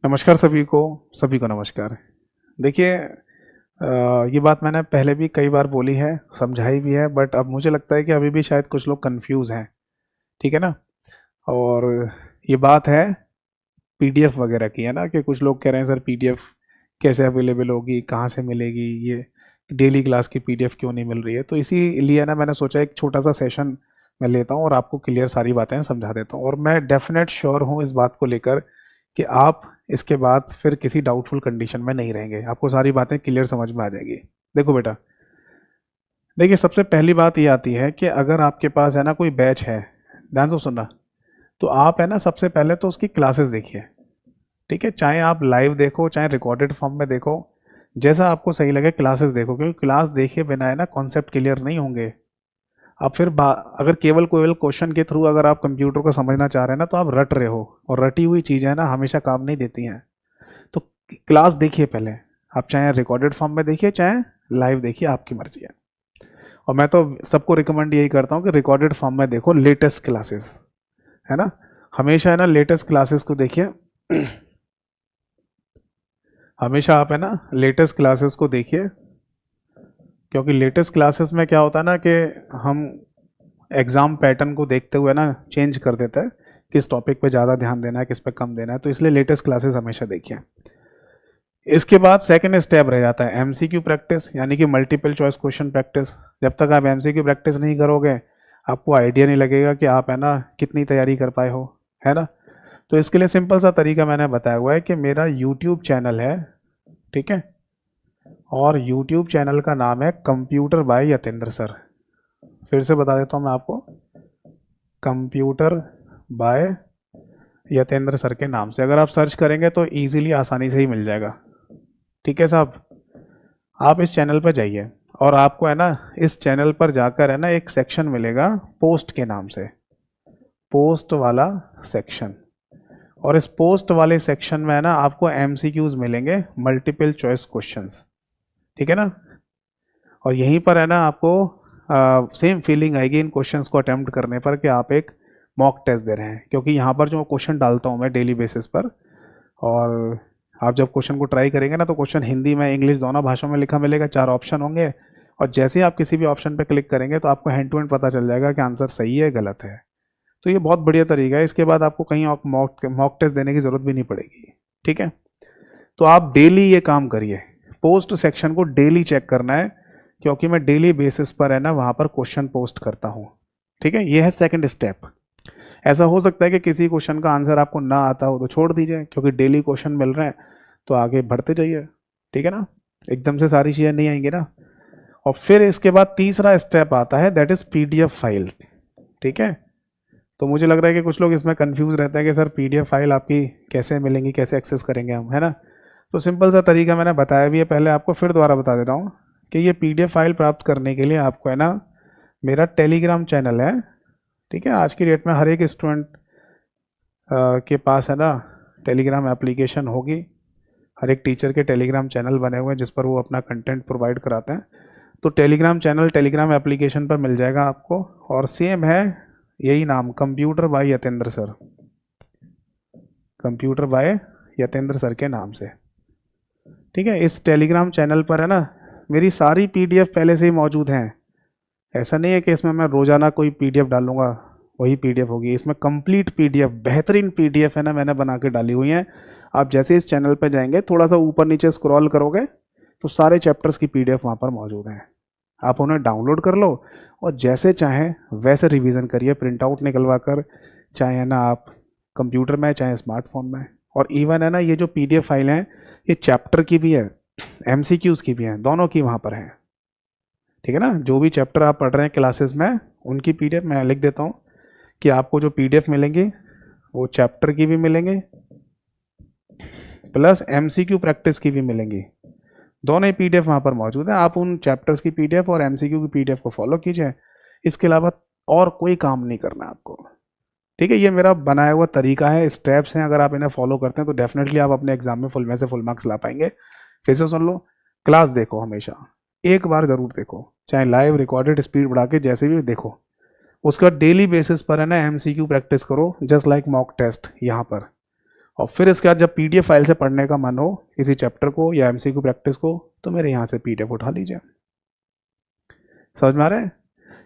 नमस्कार सभी को नमस्कार। देखिए, ये बात मैंने पहले भी कई बार बोली है, समझाई भी है, बट अब मुझे लगता है कि अभी भी शायद कुछ लोग कंफ्यूज हैं। ठीक है ना। और ये बात है पीडीएफ वगैरह की, है ना, कि कुछ लोग कह रहे हैं सर पीडीएफ कैसे अवेलेबल होगी, कहाँ से मिलेगी, ये डेली क्लास की पीडीएफ क्यों नहीं मिल रही है। तो इसीलिए ना मैंने सोचा एक छोटा सा सेशन मैं लेता हूँ और आपको क्लियर सारी बातें समझा देता हूँ। और मैं डेफिनेट श्योर हूँ इस बात को लेकर कि आप इसके बाद फिर किसी डाउटफुल कंडीशन में नहीं रहेंगे, आपको सारी बातें क्लियर समझ में आ जाएगी। देखो बेटा, देखिए सबसे पहली बात ये आती है कि अगर आपके पास है ना कोई बैच है, ध्यान से सुनना, तो आप है ना सबसे पहले तो उसकी क्लासेस देखिए। ठीक है, चाहे आप लाइव देखो चाहे रिकॉर्डेड फॉर्म में देखो, जैसा आपको सही लगे क्लासेस देखो, क्योंकि क्लास देखे बिना है ना कॉन्सेप्ट क्लियर नहीं होंगे। आप फिर अगर केवल क्वेश्चन के थ्रू अगर आप कंप्यूटर को समझना चाह रहे हैं ना, तो आप रट रहे हो, और रटी हुई चीज़ें है ना हमेशा काम नहीं देती हैं। तो क्लास देखिए पहले, आप चाहे रिकॉर्डेड फॉर्म में देखिए चाहे लाइव देखिए, आपकी मर्जी है। और मैं तो सबको रिकमेंड यही करता हूँ कि रिकॉर्डेड फॉर्म में देखो लेटेस्ट क्लासेस, है ना, हमेशा है ना लेटेस्ट क्लासेस को देखिए। हमेशा आप है ना लेटेस्ट क्लासेस को देखिए, क्योंकि लेटेस्ट क्लासेस में क्या होता है ना कि हम एग्ज़ाम पैटर्न को देखते हुए ना चेंज कर देते हैं, किस टॉपिक पे ज़्यादा ध्यान देना है किस पे कम देना है, तो इसलिए लेटेस्ट क्लासेस हमेशा देखिए। इसके बाद सेकंड स्टेप रह जाता है एमसीक्यू प्रैक्टिस, यानी कि मल्टीपल चॉइस क्वेश्चन प्रैक्टिस। जब तक आप एमसीक्यू प्रैक्टिस नहीं करोगे आपको आइडिया नहीं लगेगा कि आप है ना कितनी तैयारी कर पाए हो, है ना। तो इसके लिए सिंपल सा तरीका मैंने बताया हुआ है कि मेरा यूट्यूब चैनल है, ठीक है, और यूट्यूब चैनल का नाम है कंप्यूटर बाय यतेंद्र सर। फिर से बता देता हूँ मैं आपको, कंप्यूटर बाय यतेंद्र सर के नाम से अगर आप सर्च करेंगे तो ईजिली आसानी से ही मिल जाएगा। ठीक है साहब, आप इस चैनल पर जाइए और आपको है ना इस चैनल पर जाकर है ना एक सेक्शन मिलेगा पोस्ट के नाम से, पोस्ट वाला सेक्शन। और इस पोस्ट वाले सेक्शन में है ना आपको एमसीक्यूज मिलेंगे, मल्टीपल चॉइस क्वेश्चंस। ठीक है ना। और यहीं पर है ना आपको सेम फीलिंग आएगी इन क्वेश्चंस को अटेम्प्ट करने पर कि आप एक मॉक टेस्ट दे रहे हैं, क्योंकि यहाँ पर जो क्वेश्चन डालता हूँ मैं डेली बेसिस पर, और आप जब क्वेश्चन को ट्राई करेंगे ना तो क्वेश्चन हिंदी में इंग्लिश दोनों भाषाओं में लिखा मिलेगा, 4 ऑप्शन होंगे, और जैसे ही आप किसी भी ऑप्शन पर क्लिक करेंगे तो आपको हैंड टू हैंड पता चल जाएगा कि आंसर सही है गलत है। तो ये बहुत बढ़िया तरीका है, इसके बाद आपको कहीं मॉक टेस्ट देने की ज़रूरत भी नहीं पड़ेगी। ठीक है, तो आप डेली ये काम करिए, पोस्ट सेक्शन को डेली चेक करना है, क्योंकि मैं डेली बेसिस पर है ना वहाँ पर क्वेश्चन पोस्ट करता हूँ। ठीक है, ये है सेकंड स्टेप। ऐसा हो सकता है कि किसी क्वेश्चन का आंसर आपको ना आता हो तो छोड़ दीजिए, क्योंकि डेली क्वेश्चन मिल रहे हैं तो आगे बढ़ते जाइए। ठीक है ना, एकदम से सारी चीज़ें नहीं आएंगी ना। और फिर इसके बाद तीसरा स्टेप आता है, दैट इज़ पीडीएफ फाइल। ठीक है, तो मुझे लग रहा है कि कुछ लोग इसमें कंफ्यूज रहते हैं कि सर पीडीएफ फाइल आपकी कैसे मिलेंगी, कैसे एक्सेस करेंगे हम, है ना। तो सिंपल सा तरीका मैंने बताया भी है पहले, आपको फिर दोबारा बता दे रहा हूँ कि ये पीडीएफ फाइल प्राप्त करने के लिए आपको है ना मेरा टेलीग्राम चैनल है। ठीक है, आज की डेट में हर एक स्टूडेंट के पास है ना टेलीग्राम एप्लीकेशन होगी, हर एक टीचर के टेलीग्राम चैनल बने हुए हैं जिस पर वो अपना कंटेंट प्रोवाइड कराते हैं। तो टेलीग्राम चैनल टेलीग्राम एप्लीकेशन पर मिल जाएगा आपको, और सेम है यही नाम, computer by Yatendra sir, computer by Yatendra sir के नाम से। ठीक है, इस टेलीग्राम चैनल पर है ना मेरी सारी पीडीएफ पहले से ही मौजूद हैं। ऐसा नहीं है कि इसमें मैं रोज़ाना कोई पीडीएफ डालूंगा वही पीडीएफ होगी, इसमें कंप्लीट पीडीएफ, बेहतरीन पीडीएफ है ना मैंने बना के डाली हुई हैं। आप जैसे इस चैनल पर जाएंगे थोड़ा सा ऊपर नीचे स्क्रॉल करोगे तो सारे चैप्टर्स की पीडीएफ वहाँ पर मौजूद हैं, आप उन्हें डाउनलोड कर लो और जैसे चाहें वैसे रिवीजन करिए, प्रिंट आउट निकलवा कर, चाहे है ना आप कंप्यूटर में चाहे स्मार्टफोन में। और इवन है ना ये जो पीडीएफ फाइल हैं ये चैप्टर की भी है, एमसीक्यूज़ की भी हैं, दोनों की वहाँ पर हैं। ठीक है ना, जो भी चैप्टर आप पढ़ रहे हैं क्लासेस में उनकी पीडीएफ मैं लिख देता हूँ कि आपको जो पीडीएफ मिलेंगी वो चैप्टर की भी मिलेंगी प्लस एमसीक्यू प्रैक्टिस की भी मिलेंगी, दोनों ही पीडीएफ वहाँ पर मौजूद है। आप उन चैप्टर्स की पीडीएफ और एमसीक्यू की पीडीएफ को फॉलो कीजिए, इसके अलावा और कोई काम नहीं करना आपको। ठीक है, ये मेरा बनाया हुआ तरीका है, स्टेप्स हैं, अगर आप इन्हें फॉलो करते हैं तो डेफिनेटली आप अपने एग्जाम में फुल में से फुल मार्क्स ला पाएंगे। फिर से सुन लो, क्लास देखो, हमेशा एक बार ज़रूर देखो, चाहे लाइव रिकॉर्डेड, स्पीड बढ़ा के जैसे भी देखो। उसके बाद डेली बेसिस पर है ना एमसीक्यू प्रैक्टिस करो, जस्ट लाइक मॉक टेस्ट यहाँ पर। और फिर इसके बाद जब पीडीएफ फाइल से पढ़ने का मन हो किसी चैप्टर को या एमसीक्यू प्रैक्टिस को, तो मेरे यहाँ से पीडीएफ उठा लीजिए। समझ में आ रहा है?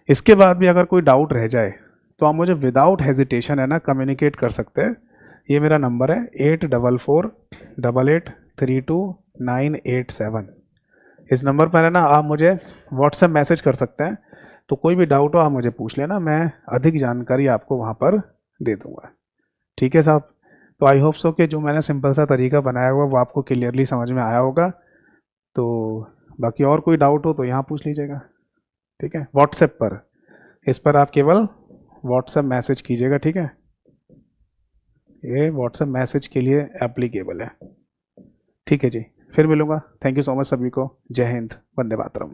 इसके बाद भी अगर कोई डाउट रह जाए तो आप मुझे विदाउट हेजिटेशन है ना कम्युनिकेट कर सकते हैं। ये मेरा नंबर है 84448832 इस नंबर पर है ना आप मुझे व्हाट्सएप मैसेज कर सकते हैं। तो कोई भी डाउट हो आप मुझे पूछ लेना, मैं अधिक जानकारी आपको वहाँ पर दे दूँगा। ठीक है साहब? तो आई होप सो कि जो मैंने सिंपल सा तरीका बनाया हुआ वो आपको क्लियरली समझ में आया होगा। तो बाकी और कोई डाउट हो तो यहाँ पूछ लीजिएगा। ठीक है? व्हाट्सएप पर, इस पर आप केवल व्हाट्सएप मैसेज कीजिएगा। ठीक है? ये व्हाट्सएप मैसेज के लिए एप्लीकेबल है। ठीक है जी, फिर मिलूँगा। थैंक यू सो मच सभी को। जय हिंद, वंदे मातरम।